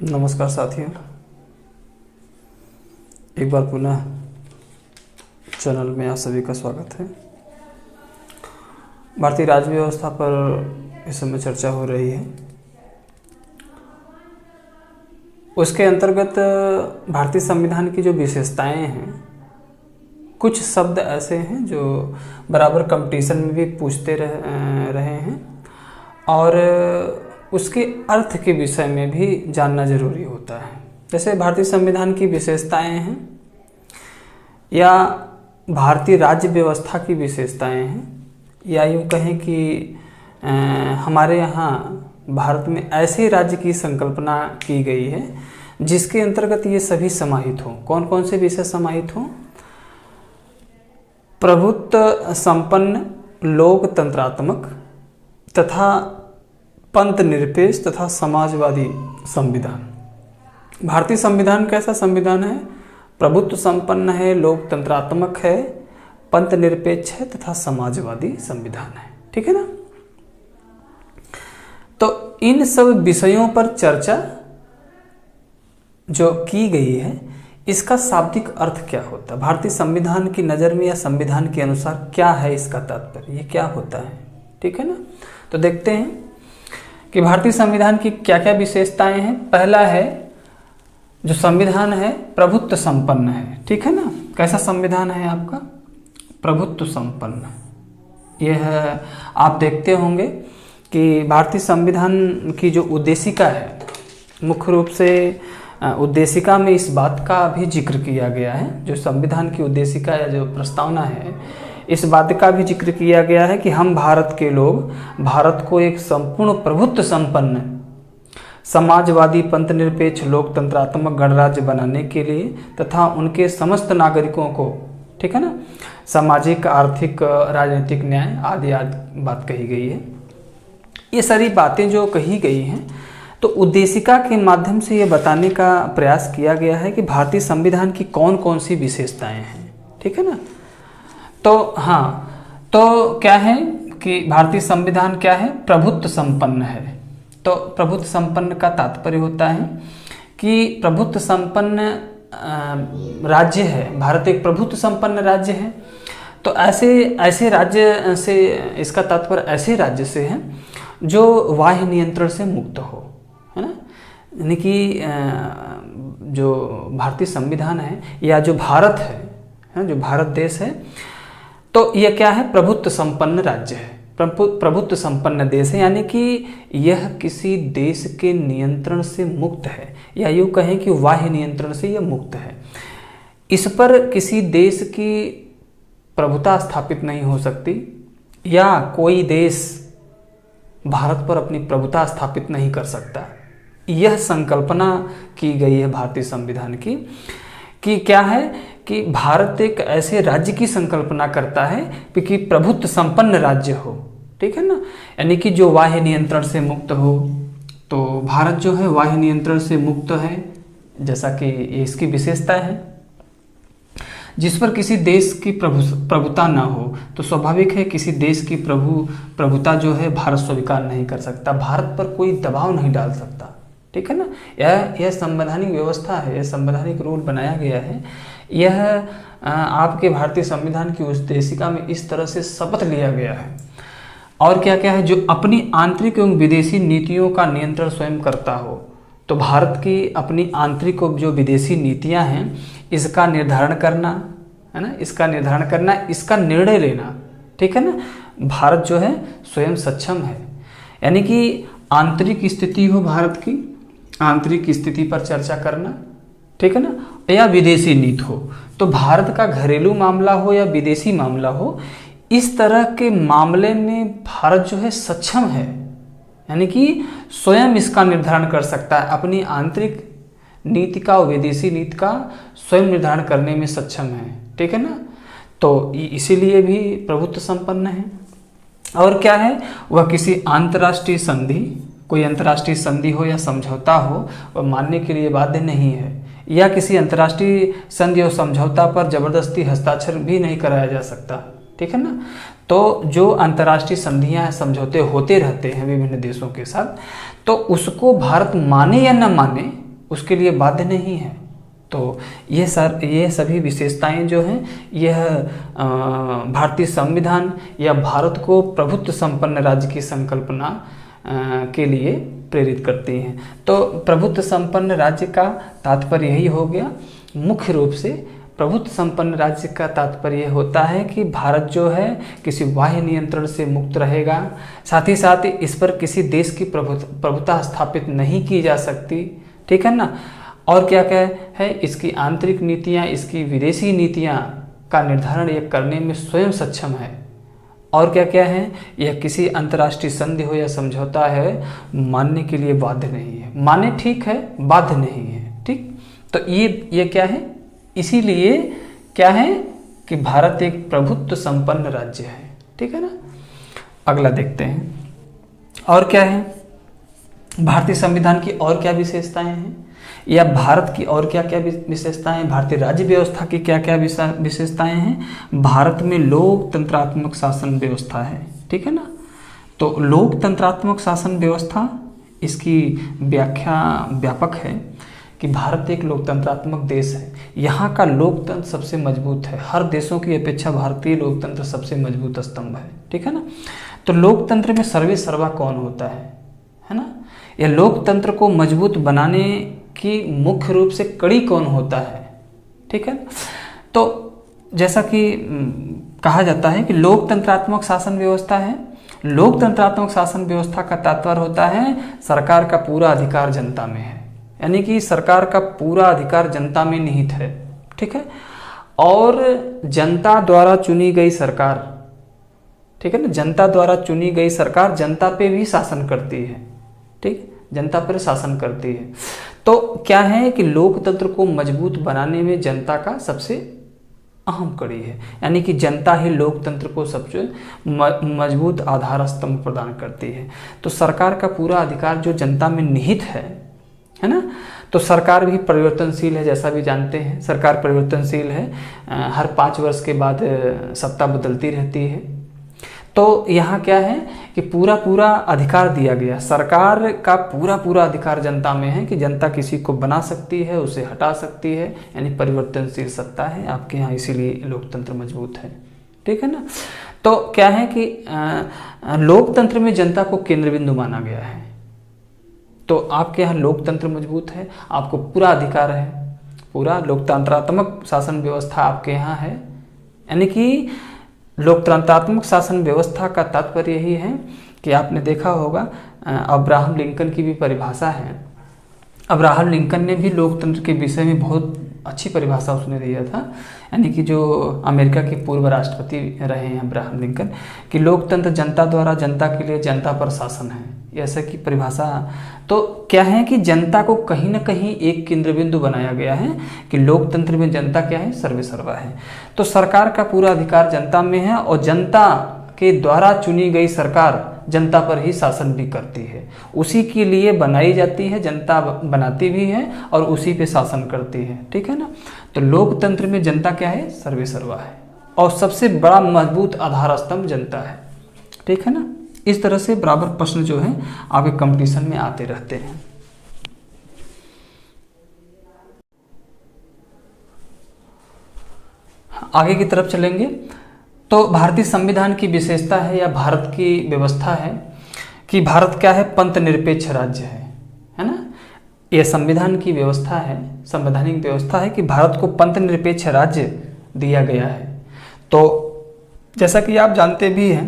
नमस्कार साथियों, एक बार पुनः चैनल में आप सभी का स्वागत है। भारतीय राज्य व्यवस्था पर इस समय चर्चा हो रही है। उसके अंतर्गत भारतीय संविधान की जो विशेषताएं हैं, कुछ शब्द ऐसे हैं जो बराबर कंपटीशन में भी पूछते रहे हैं और उसके अर्थ के विषय में भी जानना जरूरी होता है। जैसे भारतीय संविधान की विशेषताएं हैं या भारतीय राज्य व्यवस्था की विशेषताएं हैं, या यूँ कहें कि हमारे यहाँ भारत में ऐसे राज्य की संकल्पना की गई है जिसके अंतर्गत ये सभी समाहित हों। कौन कौन से विषय समाहित हों? प्रभुत्व संपन्न, लोकतंत्रात्मक तथा पंथ निरपेक्ष तथा समाजवादी संविधान। भारतीय संविधान कैसा संविधान है? प्रभुत्व संपन्न है, लोकतंत्रात्मक है, पंथ निरपेक्ष है तथा समाजवादी संविधान है। ठीक है ना? तो इन सब विषयों पर चर्चा जो की गई है, इसका शाब्दिक अर्थ क्या होता है? भारतीय संविधान की नज़र में या संविधान के अनुसार क्या है इसका तात्पर्य? ये क्या होता है? ठीक है ना? तो देखते हैं कि भारतीय संविधान की क्या क्या विशेषताएं हैं। पहला है, जो संविधान है प्रभुत्व संपन्न है। ठीक है ना? कैसा संविधान है आपका? प्रभुत्व संपन्न। यह आप देखते होंगे कि भारतीय संविधान की जो उद्देशिका है, मुख्य रूप से उद्देशिका में इस बात का भी जिक्र किया गया है। जो संविधान की उद्देशिका या जो प्रस्तावना है, इस बात का भी जिक्र किया गया है कि हम भारत के लोग भारत को एक संपूर्ण प्रभुत्व संपन्न, समाजवादी, पंथ निरपेक्ष, लोकतंत्रात्मक गणराज्य बनाने के लिए तथा उनके समस्त नागरिकों को, ठीक है ना, सामाजिक, आर्थिक, राजनीतिक न्याय आदि आदि बात कही गई है। ये सारी बातें जो कही गई हैं, तो उद्देशिका के माध्यम से ये बताने का प्रयास किया गया है कि भारतीय संविधान की कौन कौन सी विशेषताएं हैं। ठीक है ना? तो हाँ, तो क्या है कि भारतीय संविधान क्या है? प्रभुत्व संपन्न है। तो प्रभुत्व संपन्न का तात्पर्य होता है कि प्रभुत्व संपन्न राज्य है। भारत एक प्रभुत्व संपन्न राज्य है। तो ऐसे राज्य से, इसका तात्पर्य ऐसे राज्य से है जो बाह्य नियंत्रण से मुक्त हो, है ना? यानी कि जो भारतीय संविधान है या जो भारत है, जो भारत देश है, तो यह क्या है? प्रभुत्व संपन्न राज्य है, प्रभुत्व संपन्न देश है। यानी कि यह किसी देश के नियंत्रण से मुक्त है, या यूँ कहें कि बाह्य नियंत्रण से यह मुक्त है। इस पर किसी देश की प्रभुता स्थापित नहीं हो सकती, या कोई देश भारत पर अपनी प्रभुता स्थापित नहीं कर सकता। यह संकल्पना की गई है भारतीय संविधान की, कि क्या है कि भारत एक ऐसे राज्य की संकल्पना करता है कि प्रभुत्व संपन्न राज्य हो। ठीक है ना? यानी कि जो बाह्य नियंत्रण से मुक्त हो। तो भारत जो है बाह्य नियंत्रण से मुक्त है, जैसा कि ये इसकी विशेषता है। जिस पर किसी देश की प्रभुता ना हो, तो स्वाभाविक है किसी देश की प्रभुता जो है भारत स्वीकार नहीं कर सकता, भारत पर कोई दबाव नहीं डाल सकता। ठीक है ना? यह संवैधानिक व्यवस्था है, यह संवैधानिक रूल बनाया गया है। यह आपके भारतीय संविधान की उद्देशिका में इस तरह से शपथ लिया गया है। और क्या क्या है? जो अपनी आंतरिक एवं विदेशी नीतियों का नियंत्रण स्वयं करता हो। तो भारत की अपनी आंतरिक जो विदेशी नीतियां हैं, इसका निर्धारण करना, है ना, इसका निर्धारण करना, इसका निर्णय लेना। ठीक है ना? भारत जो है स्वयं सक्षम है। यानी कि आंतरिक स्थिति हो भारत की, आंतरिक स्थिति पर चर्चा करना, ठीक है ना, या विदेशी नीति हो। तो भारत का घरेलू मामला हो या विदेशी मामला हो, इस तरह के मामले में भारत जो है सक्षम है। यानी कि स्वयं इसका निर्धारण कर सकता है, अपनी आंतरिक नीति का और विदेशी नीति का स्वयं निर्धारण करने में सक्षम है। ठीक है ना? तो इसीलिए भी प्रभुत्व संपन्न है। और क्या है? वह किसी अंतर्राष्ट्रीय संधि, कोई अंतर्राष्ट्रीय संधि हो या समझौता हो, वह मानने के लिए बाध्य नहीं है, या किसी अंतर्राष्ट्रीय संधि और समझौता पर जबरदस्ती हस्ताक्षर भी नहीं कराया जा सकता। ठीक है ना? तो जो अंतर्राष्ट्रीय संधियां, समझौते होते रहते हैं विभिन्न देशों के साथ, तो उसको भारत माने या न माने, उसके लिए बाध्य नहीं है। तो ये सभी विशेषताएं जो हैं यह भारतीय संविधान या भारत को प्रभुत्व संपन्न राज्य की संकल्पना के लिए प्रेरित करती हैं। तो प्रभुत्व संपन्न राज्य का तात्पर्य यही हो गया। मुख्य रूप से प्रभुत्व संपन्न राज्य का तात्पर्य होता है कि भारत जो है किसी बाह्य नियंत्रण से मुक्त रहेगा, साथ ही साथ इस पर किसी देश की प्रभुता स्थापित नहीं की जा सकती, ठीक है ना। और क्या क्या है, इसकी आंतरिक नीतियाँ, इसकी विदेशी नीतियाँ का निर्धारण यह करने में स्वयं सक्षम है। और क्या क्या है, यह किसी अंतर्राष्ट्रीय संधि हो या समझौता है मानने के लिए बाध्य नहीं है। माने ठीक है, बाध्य नहीं है, ठीक। तो ये क्या है, इसीलिए क्या है कि भारत एक प्रभुत्व संपन्न राज्य है, ठीक है ना। अगला देखते हैं और क्या है, भारतीय संविधान की और क्या विशेषताएं हैं, या भारत की और क्या क्या विशेषताएं, भारतीय राज्य व्यवस्था की क्या क्या विशेषताएं हैं। भारत में लोकतंत्रात्मक शासन व्यवस्था है, ठीक है ना। तो लोकतंत्रात्मक शासन व्यवस्था, इसकी व्याख्या व्यापक है कि भारत एक लोकतंत्रात्मक देश है। यहाँ का लोकतंत्र सबसे मजबूत है, हर देशों की अपेक्षा भारतीय लोकतंत्र सबसे मजबूत स्तंभ है, ठीक है ना। तो लोकतंत्र में सर्वे सर्वा कौन होता है ना। यह लोकतंत्र को मजबूत बनाने की मुख्य रूप से कड़ी कौन होता है, ठीक है। तो जैसा कि कहा जाता है कि लोकतंत्रात्मक शासन व्यवस्था है। लोकतंत्रात्मक शासन व्यवस्था का तात्पर्य होता है सरकार का पूरा अधिकार जनता में है, यानी कि सरकार का पूरा अधिकार जनता में निहित है, ठीक है। और जनता द्वारा चुनी गई सरकार, ठीक है ना, जनता द्वारा चुनी गई सरकार जनता पे भी शासन करती है, ठीक, जनता पर शासन करती है। तो क्या है कि लोकतंत्र को मजबूत बनाने में जनता का सबसे अहम कड़ी है, यानी कि जनता ही लोकतंत्र को सबसे मजबूत आधार स्तंभ प्रदान करती है। तो सरकार का पूरा अधिकार जो जनता में निहित है ना। तो सरकार भी परिवर्तनशील है, जैसा भी जानते हैं सरकार परिवर्तनशील है, हर 5 वर्ष के बाद सत्ता बदलती रहती है। तो यहाँ क्या है कि पूरा अधिकार दिया गया, सरकार का पूरा अधिकार जनता में है कि जनता किसी को बना सकती है, उसे हटा सकती है, यानी परिवर्तनशील सत्ता है आपके यहाँ, इसीलिए लोकतंत्र मजबूत है, ठीक है ना। तो क्या है कि लोकतंत्र में जनता को केंद्र बिंदु माना गया है। तो आपके यहाँ लोकतंत्र मजबूत है, आपको पूरा अधिकार है, पूरा लोकतंत्रात्मक शासन व्यवस्था आपके यहाँ है। यानी कि लोकतंत्रात्मक शासन व्यवस्था का तात्पर्य यही है कि आपने देखा होगा अब्राहम लिंकन की भी परिभाषा है। अब्राहम लिंकन ने भी लोकतंत्र के विषय में बहुत अच्छी परिभाषा उसने दिया था, यानी कि जो अमेरिका के पूर्व राष्ट्रपति रहे हैं अब्राहम लिंकन, कि लोकतंत्र जनता द्वारा जनता के लिए जनता पर शासन है, ऐसा की परिभाषा। तो क्या है कि जनता को कहीं ना कहीं एक केंद्र बिंदु बनाया गया है कि लोकतंत्र में जनता क्या है, सर्वे सर्वा है। तो सरकार का पूरा अधिकार जनता में है और जनता के द्वारा चुनी गई सरकार जनता पर ही शासन भी करती है, उसी के लिए बनाई जाती है, जनता बनाती भी है और उसी पे शासन करती है, ठीक है ना। तो लोकतंत्र में जनता क्या है, सर्वे सर्वा है और सबसे बड़ा मजबूत आधार स्तंभ जनता है, ठीक है ना। इस तरह से बराबर प्रश्न जो है आपके कंपटीशन में आते रहते हैं। आगे की तरफ चलेंगे तो भारतीय संविधान की विशेषता है या भारत की व्यवस्था है कि भारत क्या है, पंथ निरपेक्ष राज्य है ना। यह संविधान की व्यवस्था है, संवैधानिक व्यवस्था है कि भारत को पंथ निरपेक्ष राज्य दिया गया है। तो जैसा कि आप जानते भी हैं,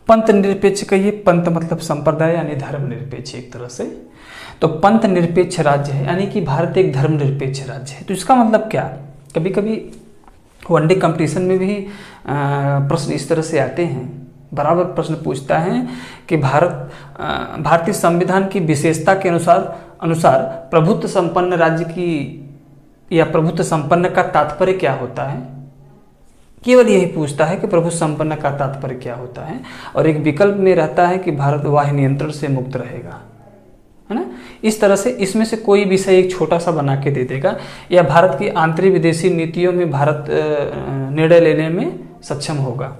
पंथ निरपेक्ष कहिए, पंथ मतलब संप्रदाय यानी धर्म निरपेक्ष एक तरह से। तो पंथ निरपेक्ष राज्य है, यानी कि भारत एक धर्म निरपेक्ष राज्य है। तो इसका मतलब क्या, कभी कभी वनडे कंपटीशन में भी प्रश्न इस तरह से आते हैं, बराबर प्रश्न पूछता है कि भारतीय संविधान की विशेषता के अनुसार प्रभुत्व संपन्न राज्य की या प्रभुत्व संपन्न का तात्पर्य क्या होता है। केवल यही पूछता है कि प्रभुत्व संपन्न का तात्पर्य क्या होता है, और एक विकल्प में रहता है कि भारत बाह्य नियंत्रण से मुक्त रहेगा, है ना। इस तरह से इसमें से कोई विषय एक छोटा सा बना के दे देगा, या भारत की आंतरिक विदेशी नीतियों में भारत निर्णय लेने में सक्षम होगा,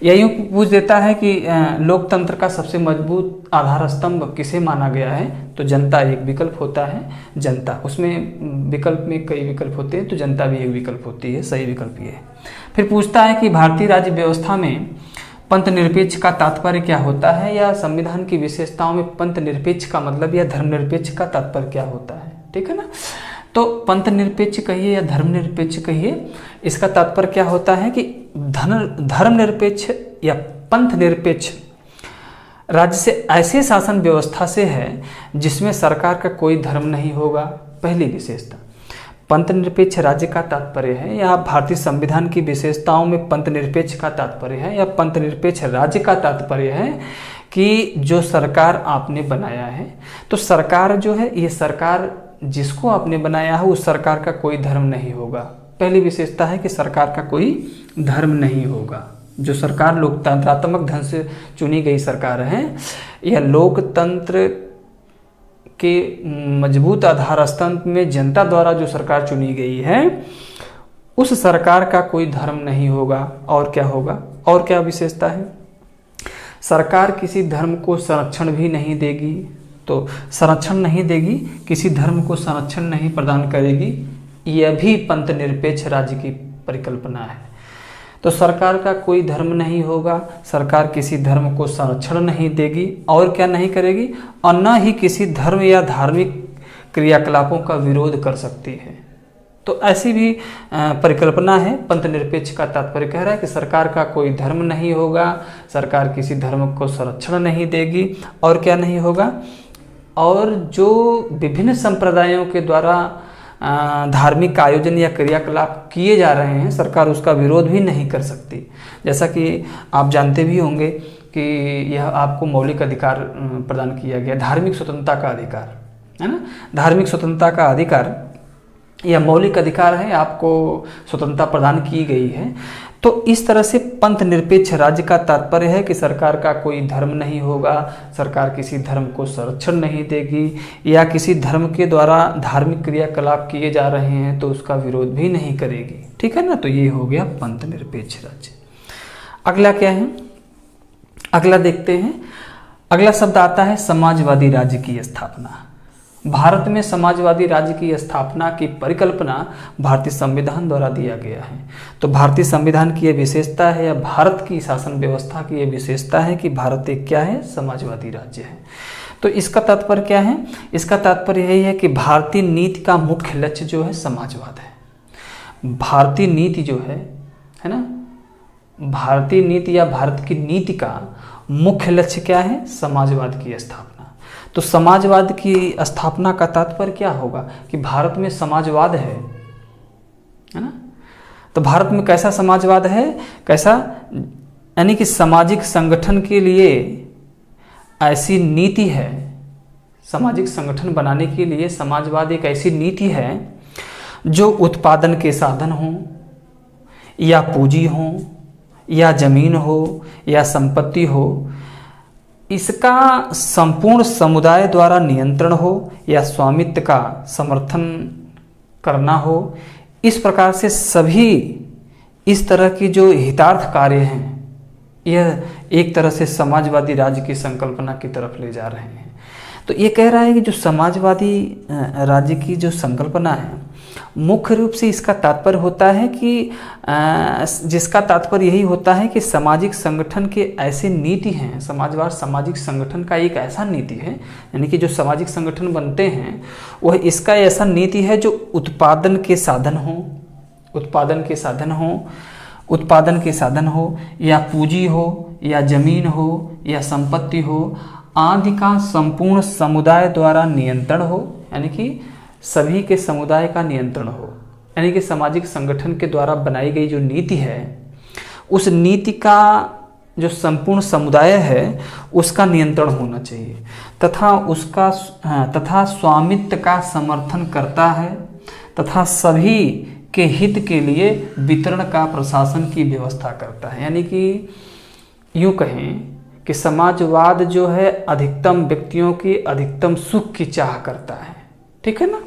या यूँ पूछ देता है कि लोकतंत्र का सबसे मजबूत आधार स्तंभ किसे माना गया है, तो जनता एक विकल्प होता है, जनता। उसमें विकल्प में कई विकल्प होते हैं, तो जनता भी एक विकल्प होती है, सही विकल्प ये है। फिर पूछता है कि भारतीय राज्य व्यवस्था में पंथ निरपेक्ष का तात्पर्य क्या होता है, या संविधान की विशेषताओं में पंथ निरपेक्ष का मतलब या धर्मनिरपेक्ष का तात्पर्य क्या होता है, ठीक है ना। तो पंथ निरपेक्ष कहिए या धर्मनिरपेक्ष कहिए, इसका तात्पर्य क्या होता है कि धर्मनिरपेक्ष या पंथ निरपेक्ष राज्य से ऐसे शासन व्यवस्था से है जिसमें सरकार का कोई धर्म नहीं होगा, पहली विशेषता। पंथ निरपेक्ष राज्य का तात्पर्य है, या भारतीय संविधान की विशेषताओं में पंथ निरपेक्ष का तात्पर्य है, या पंथ निरपेक्ष राज्य का तात्पर्य है कि जो सरकार आपने बनाया है, तो सरकार जो है, ये सरकार जिसको आपने बनाया है उस सरकार का कोई धर्म नहीं होगा। पहली विशेषता है कि सरकार का कोई धर्म नहीं होगा। जो सरकार लोकतंत्रात्मक ढंग से चुनी गई सरकार है, यह लोकतंत्र के मजबूत आधार स्तंभ में जनता द्वारा जो सरकार चुनी गई है, उस सरकार का कोई धर्म नहीं होगा। और क्या होगा, और क्या विशेषता है, सरकार किसी धर्म को संरक्षण भी नहीं देगी, तो संरक्षण नहीं देगी, किसी धर्म को संरक्षण नहीं प्रदान करेगी, यह भी पंथ निरपेक्ष राज्य की परिकल्पना है। तो सरकार का कोई धर्म नहीं होगा, सरकार किसी धर्म को संरक्षण नहीं देगी, और क्या नहीं करेगी, और न ही किसी धर्म या धार्मिक क्रियाकलापों का विरोध कर सकती है। तो ऐसी भी परिकल्पना है। पंथ निरपेक्ष का तात्पर्य कह रहा है कि सरकार का कोई धर्म नहीं होगा, सरकार किसी धर्म को संरक्षण नहीं देगी, और क्या नहीं होगा, और जो विभिन्न संप्रदायों के द्वारा धार्मिक आयोजन या क्रियाकलाप किए जा रहे हैं, सरकार उसका विरोध भी नहीं कर सकती। जैसा कि आप जानते भी होंगे कि यह आपको मौलिक अधिकार प्रदान किया गया, धार्मिक स्वतंत्रता का अधिकार है ना। धार्मिक स्वतंत्रता का अधिकार यह मौलिक अधिकार है, आपको स्वतंत्रता प्रदान की गई है। तो इस तरह से पंथ निरपेक्ष राज्य का तात्पर्य है कि सरकार का कोई धर्म नहीं होगा, सरकार किसी धर्म को संरक्षण नहीं देगी, या किसी धर्म के द्वारा धार्मिक क्रियाकलाप किए जा रहे हैं तो उसका विरोध भी नहीं करेगी, ठीक है ना। तो ये हो गया पंथ निरपेक्ष राज्य। अगला क्या है, अगला देखते हैं। अगला शब्द आता है समाजवादी राज्य की स्थापना। भारत में समाजवादी राज्य की स्थापना की परिकल्पना भारतीय संविधान द्वारा दिया गया है। तो भारतीय संविधान की यह विशेषता है, या भारत की शासन व्यवस्था की यह विशेषता है कि भारत एक क्या है, समाजवादी राज्य है। तो इसका तात्पर्य क्या है, इसका तात्पर्य यही है कि भारतीय नीति का मुख्य लक्ष्य जो है समाजवाद है। भारतीय नीति जो है ना, भारतीय नीति या भारत की नीति का मुख्य लक्ष्य क्या है, समाजवाद की स्थापना। तो समाजवाद की स्थापना का तात्पर्य क्या होगा कि भारत में समाजवाद है ना। तो भारत में कैसा समाजवाद है, कैसा, यानी कि सामाजिक संगठन के लिए ऐसी नीति है, सामाजिक संगठन बनाने के लिए समाजवाद एक ऐसी नीति है जो उत्पादन के साधन हो, या पूंजी हो, या जमीन हो, या संपत्ति हो, इसका संपूर्ण समुदाय द्वारा नियंत्रण हो, या स्वामित्व का समर्थन करना हो। इस प्रकार से सभी इस तरह की जो हितार्थ कार्य हैं, यह एक तरह से समाजवादी राज्य की संकल्पना की तरफ ले जा रहे हैं। तो ये कह रहा है कि जो समाजवादी राज्य की जो संकल्पना है, मुख्य रूप से इसका तात्पर्य होता है कि जिसका तात्पर्य यही होता है कि सामाजिक संगठन के ऐसे नीति हैं, समाजवाद सामाजिक संगठन का एक ऐसा नीति है, यानी कि जो सामाजिक संगठन बनते हैं वह इसका ऐसा नीति है जो उत्पादन के साधन हो, उत्पादन के साधन हो, उत्पादन के साधन हो, या पूंजी हो, या जमीन हो, या संपत्ति हो आदि का संपूर्ण समुदाय द्वारा नियंत्रण हो, यानी कि सभी के समुदाय का नियंत्रण हो, यानी कि सामाजिक संगठन के द्वारा बनाई गई जो नीति है, उस नीति का जो संपूर्ण समुदाय है उसका नियंत्रण होना चाहिए, तथा स्वामित्व का समर्थन करता है, तथा सभी के हित के लिए वितरण का प्रशासन की व्यवस्था करता है। यानी कि यूँ कहें कि समाजवाद जो है अधिकतम व्यक्तियों की अधिकतम सुख की चाह करता है, ठीक है ना।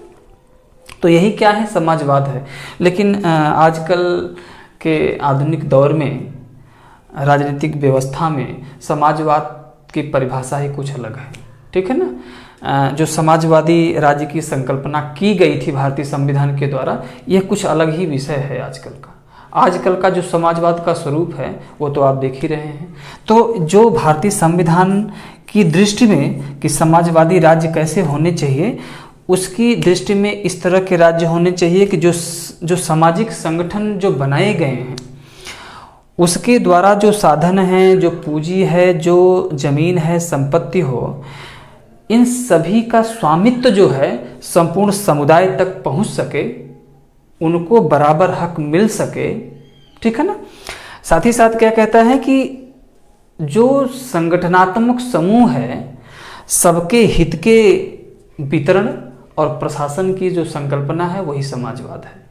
तो यही क्या है, समाजवाद है। लेकिन आजकल के आधुनिक दौर में राजनीतिक व्यवस्था में समाजवाद की परिभाषा ही कुछ अलग है, ठीक है ना। जो समाजवादी राज्य की संकल्पना की गई थी भारतीय संविधान के द्वारा, यह कुछ अलग ही विषय है आजकल का। आजकल का जो समाजवाद का स्वरूप है वो तो आप देख ही रहे हैं। तो जो भारतीय संविधान की दृष्टि में कि समाजवादी राज्य कैसे होने चाहिए, उसकी दृष्टि में इस तरह के राज्य होने चाहिए कि जो सामाजिक संगठन जो बनाए गए हैं उसके द्वारा जो साधन हैं, जो पूंजी है, जो जमीन है, संपत्ति हो, इन सभी का स्वामित्व जो है संपूर्ण समुदाय तक पहुंच सके, उनको बराबर हक मिल सके, ठीक है ना। साथ ही साथ क्या कहता है कि जो संगठनात्मक समूह है सबके हित के वितरण और प्रशासन की जो संकल्पना है वही समाजवाद है।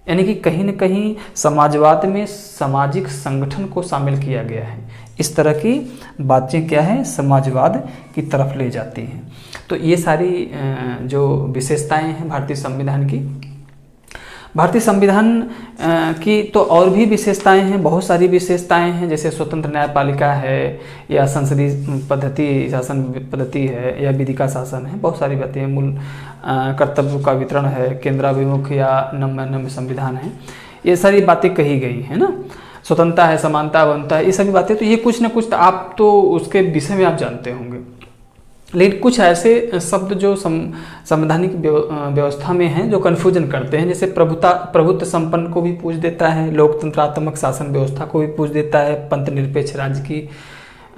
यानी कि कहीं न कहीं समाजवाद में सामाजिक संगठन को शामिल किया गया है। इस तरह की बातें क्या है, समाजवाद की तरफ ले जाती हैं। तो ये सारी जो विशेषताएं हैं भारतीय संविधान की। भारतीय संविधान की तो और भी विशेषताएं हैं, बहुत सारी विशेषताएं हैं, जैसे स्वतंत्र न्यायपालिका है, या संसदीय पद्धति शासन पद्धति है, या विधि का शासन है, बहुत सारी बातें हैं। मूल कर्तव्यों का वितरण है, केंद्राभिमुख या नम्य संविधान है, ये सारी बातें कही गई है ना। स्वतंत्रता है, समानता, बनता है, ये सभी बातें, तो ये कुछ ना कुछ तो आप तो उसके विषय में आप जानते होंगे। लेकिन कुछ ऐसे शब्द जो संवैधानिक व्यवस्था में हैं जो कन्फ्यूजन करते हैं, जैसे प्रभुत्व संपन्न को भी पूछ देता है, लोकतंत्रात्मक शासन व्यवस्था को भी पूछ देता है, पंथ निरपेक्ष राज्य की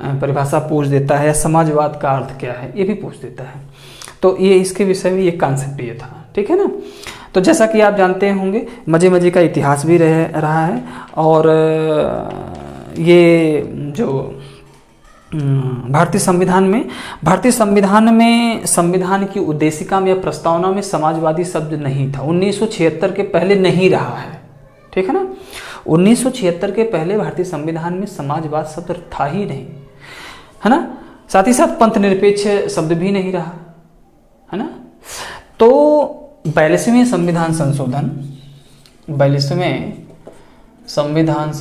परिभाषा पूछ देता है, समाजवाद का अर्थ क्या है ये भी पूछ देता है। तो ये इसके विषय में ये कॉन्सेप्ट ये था, ठीक है ना। तो जैसा कि आप जानते होंगे, मजे मजे का इतिहास भी रहा है। और ये जो भारतीय संविधान में संविधान की उद्देशिका में या प्रस्तावना में समाजवादी शब्द नहीं था। 1976 के पहले नहीं रहा है, ठीक है ना। 1976 के पहले भारतीय संविधान में समाजवाद शब्द था ही नहीं, है ना। साथ ही साथ पंथ निरपेक्ष शब्द भी नहीं रहा, है ना। तो 42वें संविधान संशोधन 42वें संविधान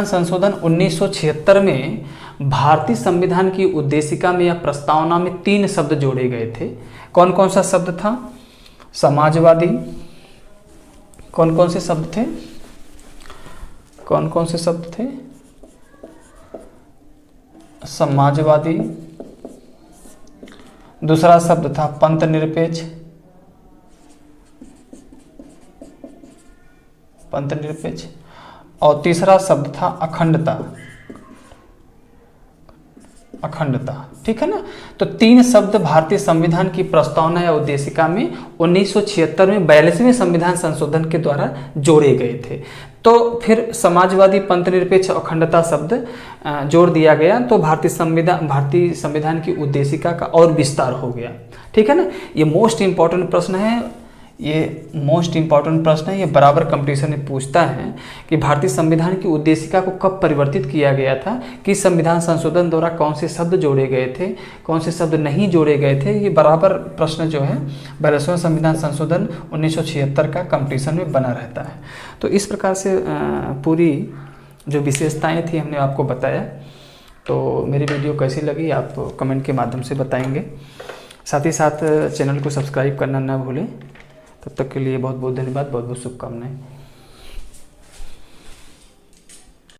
संशोधन 1976 में भारतीय संविधान की उद्देशिका में या प्रस्तावना में 3 शब्द जोड़े गए थे। कौन कौन सा शब्द था? समाजवादी। कौन कौन से शब्द थे? समाजवादी। दूसरा शब्द था पंथ निरपेक्ष। और तीसरा शब्द था अखंडता, ठीक है ना। तो 3 शब्द भारतीय संविधान की प्रस्तावना या उद्देशिका में 1976 में 42वें संविधान संशोधन के द्वारा जोड़े गए थे। तो फिर समाजवादी, पंथ निरपेक्ष, अखंडता शब्द जोड़ दिया गया, तो भारतीय संविधान की उद्देशिका का और विस्तार हो गया, ठीक है ना। ये मोस्ट इंपॉर्टेंट प्रश्न है, ये बराबर कंपटीशन में पूछता है कि भारतीय संविधान की उद्देशिका को कब परिवर्तित किया गया था, कि संविधान संशोधन द्वारा कौन से शब्द जोड़े गए थे, कौन से शब्द नहीं जोड़े गए थे। ये बराबर प्रश्न जो है 42वें संविधान संशोधन 1976 का कंपटीशन में बना रहता है। तो इस प्रकार से पूरी जो विशेषताएँ थी हमने आपको बताया। तो मेरी वीडियो कैसी लगी आप कमेंट के माध्यम से बताएंगे। साथ ही साथ चैनल को सब्सक्राइब करना ना भूलें। तब तक के लिए बहुत बहुत धन्यवाद, बहुत बहुत शुभकामनाएं।